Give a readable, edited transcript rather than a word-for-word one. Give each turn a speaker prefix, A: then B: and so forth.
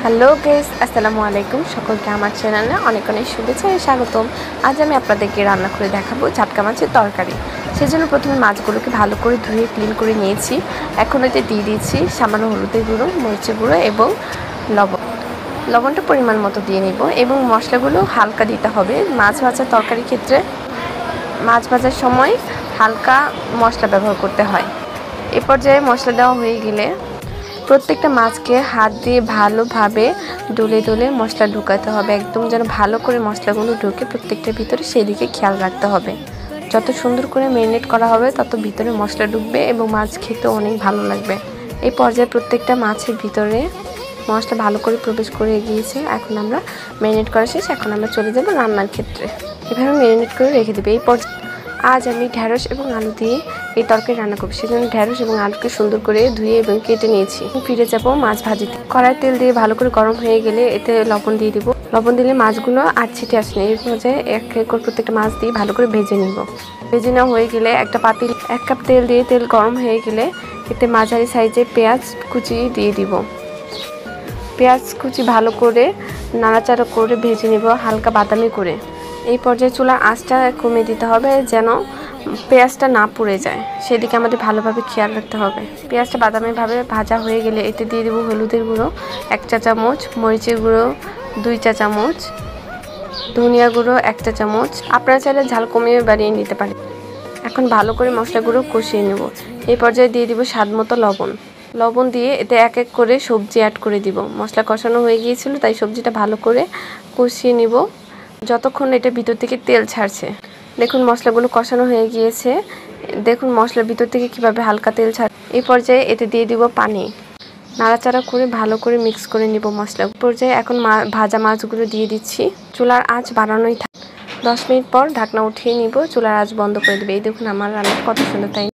A: Hello guys, আসসালামু আলাইকুম। সকলকে আমার চ্যানেলে অনেক অনেক শুভেচ্ছা ও স্বাগতম। আজ আমি আপনাদেরকে রান্না করে দেখাবো জাটকা মাছের তরকারি। সেজন্য প্রথমে মাছগুলোকে ভালো করে ধুয়ে ক্লিন করে নিয়েছি। এখন এতে দিয়ে দিচ্ছি সামান্য হলুদের গুঁড়ো, মরিচের গুঁড়ো এবং লবণটা পরিমাণ মতো দিয়ে নিব এবং মশলাগুলো হালকা দিতে হবে। মাছ ভাজার তরকারির ক্ষেত্রে মাছ ভাজার সময় হালকা মশলা ব্যবহার করতে হয়। এ পর্যায়ে মশলা দেওয়া হয়ে গেলে প্রত্যেকটা মাছকে হাত দিয়ে ভালোভাবে ডলে ডলে মশলা ঢুকাতে হবে, একদম যেন ভালো করে মশলাগুলো ঢুকে প্রত্যেকটার ভিতরে সেদিকে খেয়াল রাখতে হবে। যত সুন্দর করে ম্যারিনেট করা হবে তত ভিতরে মশলা ঢুকবে এবং মাছ খেতে অনেক ভালো লাগবে। এই পর্যায়ে প্রত্যেকটা মাছের ভিতরে মশলা ভালো করে প্রবেশ করে গিয়েছে। এখন আমরা ম্যারিনেট করা শেষ, এখন আমরা চলে যাব রান্নার ক্ষেত্রে। এভাবে ম্যারিনেট করে রেখে দেবে। এই পর্যায়ে আজ আমি ঢেঁড়স এবং আলু দিয়ে এই তরকারি রান্না করব। সেজন্য ঢেঁড়স এবং আলুকে সুন্দর করে ধুয়ে এবং কেটে নিয়েছি। ফিরে যাব মাছ ভাজিতে। কড়াই তেল দিয়ে ভালো করে গরম হয়ে গেলে এতে লবণ দিয়ে দিব। লবণ দিলে মাছগুলো আর ছিটে আসে না। এই পর্যায়ে এক এক করে প্রত্যেকটা মাছ দিয়ে ভালো করে ভেজে নিব। ভেজে নেওয়া হয়ে গেলে একটা পাতিল 1 কাপ তেল দিয়ে, তেল গরম হয়ে গেলে এতে মাঝারি সাইজে পেঁয়াজ কুচি দিয়ে দিব। পেঁয়াজ কুচি ভালো করে নাড়াচাড়া করে ভেজে নিব হালকা বাদামি করে। এই পর্যায়ে চুলার আঁচটা কমিয়ে দিতে হবে যেন পেঁয়াজটা না পুড়ে যায়, সেদিকে আমাদের ভালোভাবে খেয়াল রাখতে হবে। পেঁয়াজটা বাদামিভাবে ভাজা হয়ে গেলে এতে দিয়ে দেবো হলুদের গুঁড়ো 1 চা চামচ, মরিচের গুঁড়ো 2 চা চামচ, ধনিয়া গুঁড়ো 1 চা চামচ। আপনারা চাইলে ঝাল কমিয়ে বাড়িয়ে নিতে পারেন। এখন ভালো করে মশলাগুলো কষিয়ে নেব। এই পর্যায়ে দিয়ে দিব স্বাদ মতো লবণ দিয়ে এতে এক এক করে সবজি অ্যাড করে দিব। মশলা কষানো হয়ে গিয়েছিল তাই সবজিটা ভালো করে কষিয়ে নিব যতক্ষণ এটা ভিতর থেকে তেল ছাড়ছে। দেখুন মশলাগুলো কষানো হয়ে গিয়েছে। দেখুন মশলার ভিতর থেকে কিভাবে হালকা তেল ছাড়। এই পর্যায়ে এতে দিয়ে দিব পানি। নাড়াচাড়া করে ভালো করে মিক্স করে নিব মশলা। পর্যায়ে এখন ভাজা মাছগুলো দিয়ে দিচ্ছি। চুলার আঁচ বাড়ানোই থাকে। 10 মিনিট পর ঢাকনা উঠিয়ে নিব, চুলার আঁচ বন্ধ করে দেবে। এই দেখুন আমার রান্না কত সুন্দর, তাই